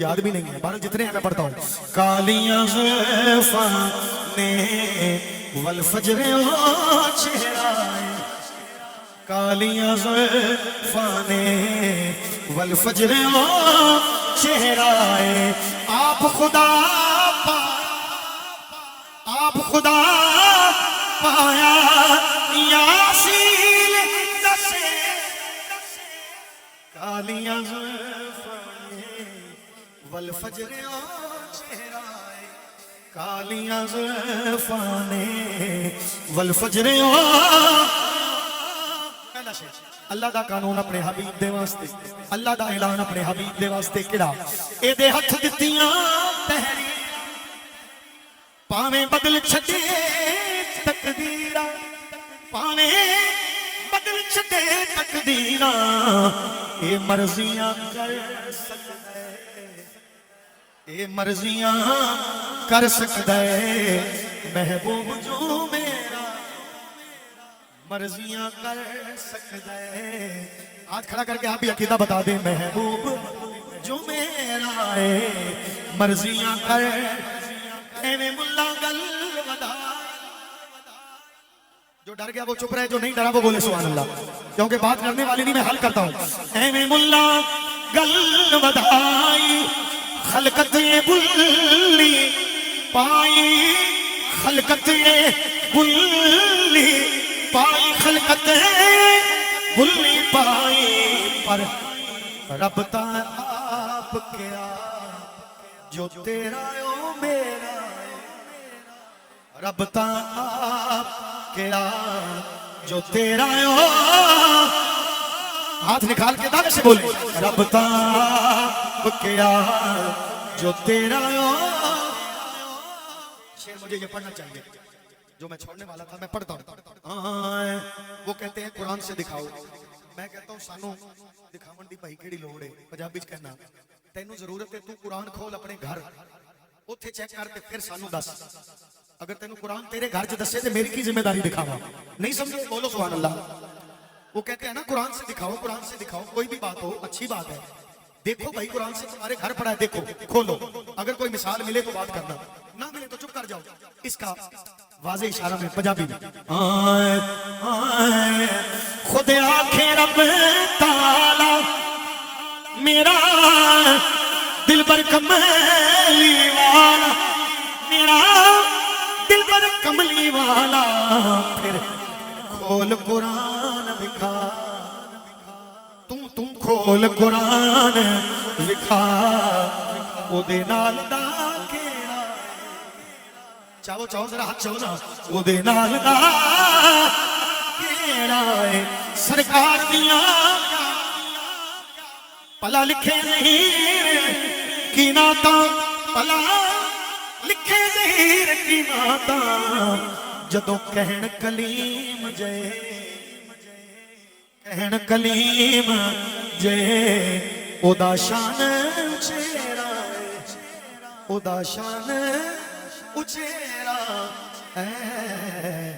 یاد بھی نہیں ہے، بہرحال جتنے ہیں میں پڑھتا ہوں. کالیاں زلفاں نے والفجر و چہرائے، کالیاں زلفاں نے والفجر و چہرائے، آپ خدا آپ خدا پایا یاسین دسے، کالیاں زلفاں نے والفجر و چہرائے، کالیاں زلفاں نے والفجر و. پہلا شعر، اللہ دا قانون اپنے حبیب دے واسطے، اللہ دا اعلان اپنے حبیب دے واسطے کیڑا، اے دے ہتھ دتیاں تحریر پاویں بدل چھڈے تقدیراں، پاویں بدل چھڈے تقدیراں، اے مرضیاں کر سکدا ہے، اے مرضیاں کر سکدا ہے محبوب جو میرا، مرضیاں کر سکدا ہے. ہاتھ کھڑا کر کے آپ بھی عقیدہ بتا دیں، محبوب جو میرا ہے مرضیاں کر. ایویں ملا گل ودا، جو ڈر گیا وہ چپ رہے، جو نہیں ڈرا وہ بولے سبحان اللہ، کیونکہ بات کرنے والی نہیں میں حل کرتا ہوں. ایویں ملا گل ودائی خلقت بلی پائی، خلقت بلی پائی، خلقت بلی پائی، پر رب تا آپ کیا جو تیرا او میرا، رب تا آپ کیا جو تیرا او. ہاتھ نکال کے دانے سے بولے، رب تا آپ کیا جو تیرا او. شعر مجھے یہ پڑھنا چاہیے جو میں چھوڑنے والا تھا، میں پڑھتا ہوں. وہ کہتے ہیں قرآن سے دکھاؤ، میں کہتا ہوں سانو دکھاون دی بھائی کیڑی لوڑ ہے. پنجابی چ کہنا تینوں ضرورت ہے تو قرآن کھول اپنے گھر، اوتھے چیک کر کے پھر سانو دس. اگر تینوں قرآن تیرے گھر چ دسے تے میری کی ذمہ داری دکھاواں؟ نہیں سمجھے؟ بولو سبحان اللہ. وہ کہتے ہیں نا قرآن سے دکھاؤ، قرآن سے دکھاؤ، کوئی بھی بات ہو اچھی بات ہے، دیکھو بھائی قرآن سے تمہارے گھر پڑا ہے، دیکھو کھولو، اگر کوئی مثال ملے تو بات کرنا، نہ ملے تو چپ کر جاؤ. اس کا واضح اشارہ میں پنجابی میں خود آنکھیں رب تعالی میرا دل بر کملی والا، میرا دل بر کملی والا، پھر کھول قرآن دکھا، تم کھول قرآن دکھا، او دے نال دا کیڑا، چاہو چاہو ذرا ہاتھ چاہو نا، او دے نال دا کیڑا ہے. سرکار دیاں پلا لکھے نہیں کی ناتاں، پلا لکھے ظہیر کی ناتاں، جدوں کہن کلیم جے، کہن کلیم جے، او دا شان اچھیرا ہے، او دا شان اچھیرا ہے.